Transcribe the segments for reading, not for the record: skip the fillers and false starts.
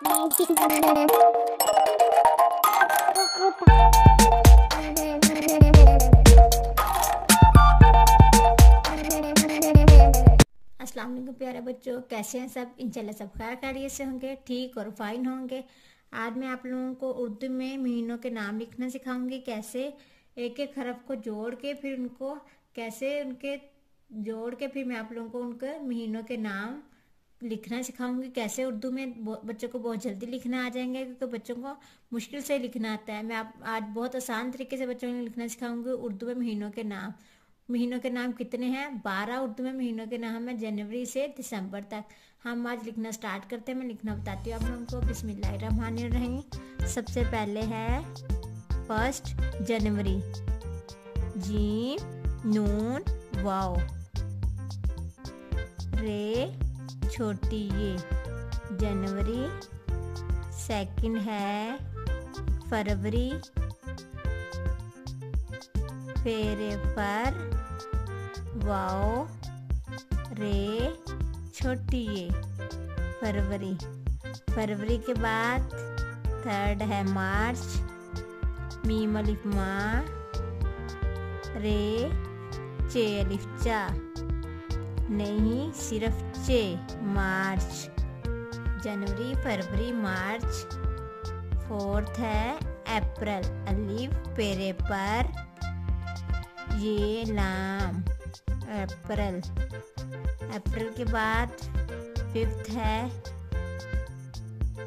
अस्सलाम वालेकुम प्यारे बच्चों, कैसे हैं सब? इंशाल्लाह सब खैरियत से होंगे, ठीक और फाइन होंगे। आज मैं आप लोगों को उर्दू में महीनों के नाम लिखना सिखाऊंगी। कैसे एक एक हरफ को जोड़ के फिर उनको कैसे उनके जोड़ के फिर मैं आप लोगों को उनके महीनों के नाम लिखना सिखाऊंगी। कैसे उर्दू में बच्चों को बहुत जल्दी लिखना आ जाएंगे, क्योंकि बच्चों को मुश्किल से लिखना आता है। मैं आज बहुत आसान तरीके से बच्चों को लिखना सिखाऊंगी उर्दू में महीनों के नाम। महीनों के नाम कितने हैं? 12 उर्दू में महीनों के नाम है, जनवरी से दिसंबर तक। हम आज लिखना स्टार्ट करते हैं। मैं लिखना बताती हूँ आप लोगों को। बिस्मिल्लाहिर्रहमानिर्रहीम। सबसे पहले है 1 जनवरी, जीम नून वाव, रे छोटी ये जनवरी। 2 है फरवरी, फेरे पर वाओ रे छोटी ये फरवरी। फरवरी के बाद 3 है मार्च, मीम अलिफ माँ, रे चे अलिफ चा, नहीं सिर्फ चे, मार्च। जनवरी फरवरी मार्च। 4 है अप्रैल, अलिफ पेरे पर ये लाम, अप्रैल। अप्रैल के बाद 5 है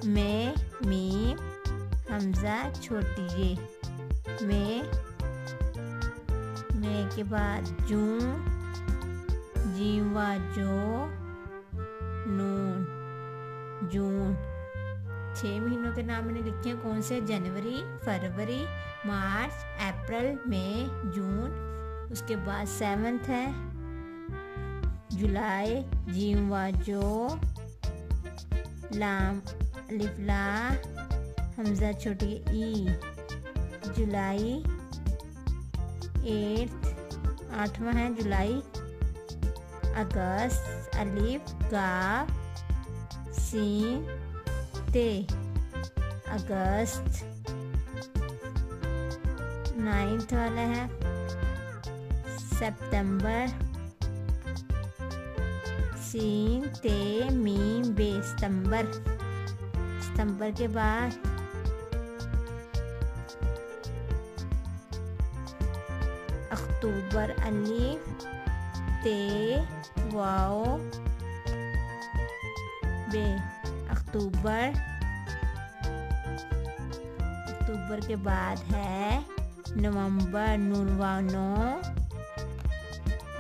मई, मीम हमजा छोटी ये, मई के बाद जून, जीवा जो नून, जून। 6 महीनों के नाम मैंने लिखे हैं। कौन से? जनवरी फरवरी मार्च अप्रैल मई जून। उसके बाद 7 है जुलाई, जीवा जो लाम अलिफ ला हमजा छोटी ई, जुलाई। 8वां है जुलाई। अगस्त अलिफ गा सीन ते, अगस्त। 9 वाला है सितंबर, सीन ते मीम बे, सितंबर। सितंबर के बाद अक्टूबर, अलिफ ते वाओ बे, अक्टूबर। अक्टूबर के बाद है नवंबर, नून वाओ नो,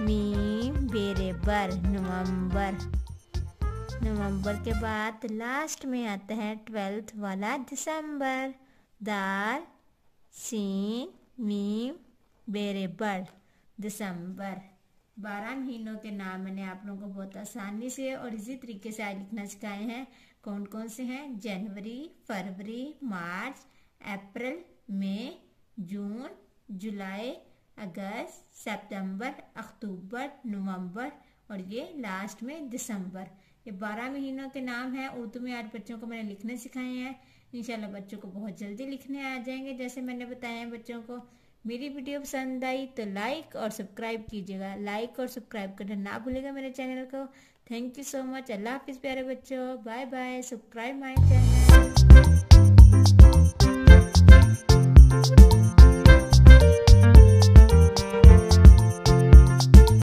मीम बेरे बर, नवंबर। नवंबर के बाद लास्ट में आता है 12th वाला दिसंबर, दाल सीन मीम बेरे बर, दिसंबर। 12 महीनों के नाम मैंने आप लोगों को बहुत आसानी से और इसी तरीके से आज लिखना सिखाए हैं। कौन कौन से हैं? जनवरी फरवरी मार्च अप्रैल मई जून जुलाई अगस्त सितंबर अक्टूबर नवंबर और ये लास्ट में दिसंबर। ये 12 महीनों के नाम हैं। उर्दू में आज बच्चों को मैंने लिखने सिखाए हैं। इंशाल्लाह बच्चों को बहुत जल्दी लिखने आ जाएंगे जैसे मैंने बताया है बच्चों को। मेरी वीडियो पसंद आई तो लाइक और सब्सक्राइब कीजिएगा। लाइक और सब्सक्राइब करना ना भूलिएगा मेरे चैनल को। Thank you so much. अल्लाह हाफिज़ प्यारे बच्चों। Bye bye. Subscribe my channel.